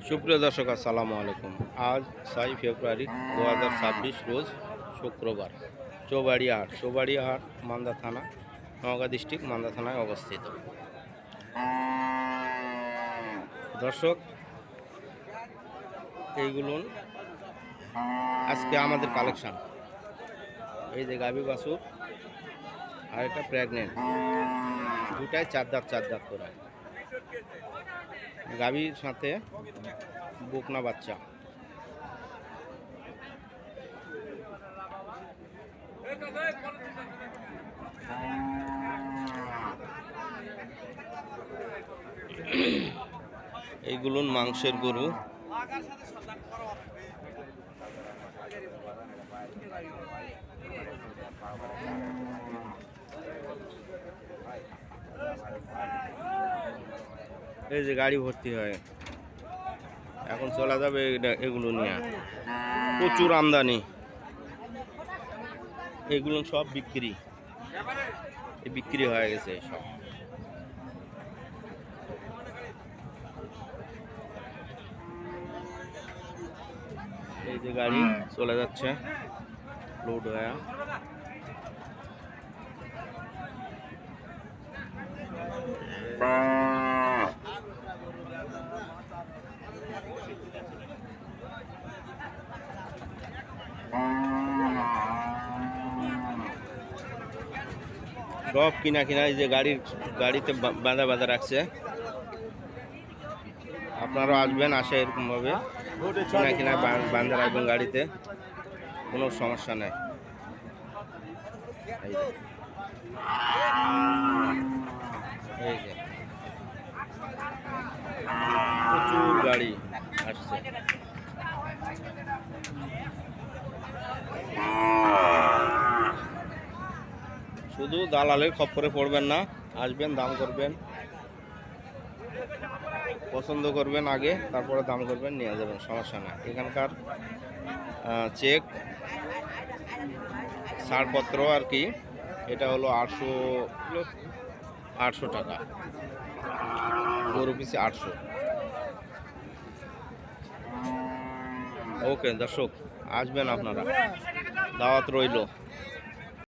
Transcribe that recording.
সুপ্রিয় দর্শক আসসালামু আলাইকুম। আজ 6 ফেব্রুয়ারি 2026 রোজ শুক্রবার। চৌবাড়িয়া হাট মান্দা থানা, নওগাঁ ডিস্ট্রিক্ট মান্দা থানায় অবস্থিত। দর্শক, এইগুলো আজকে আমাদের কালেকশন। এই যে গাভী বাছুর আর এটা প্রেগনেন্ট, দুটাই চার দাঁত করে। গাভীর সাথে বকনা বাচ্চা। এইগুলো মাংসের গরু। এই যে গাড়ি ভর্তি হয়, এখন চলা যাবে এগুলো নিয়ে। প্রচুর আমদানি, এগুলো সব বিক্রি হয়ে গেছে সব। এই যে গাড়ি চলে যাচ্ছে লোড হয়ে। সব কিনা এই যে গাড়িতে বাঁধা রাখছে। আপনারাও আসবেন, আসে এরকম ভাবে কিনা বাঁধা রাখবেন গাড়িতে, কোনো সমস্যা নেই। এই যে প্রচুর গাড়ি আসছে। শুধু দালালের খপ্পরে পড়বেন না, আসবেন, দাম করবেন, পছন্দ করবেন আগে, তারপরে দাম করবেন, নিয়ে যাবেন, সমস্যা না। এখানকার চেক ছাড়পত্র আর কি, এটা হলো 800 টাকা গরু পিছে 800। ওকে দর্শক, আসবেন আপনারা, দাওয়াত রইল।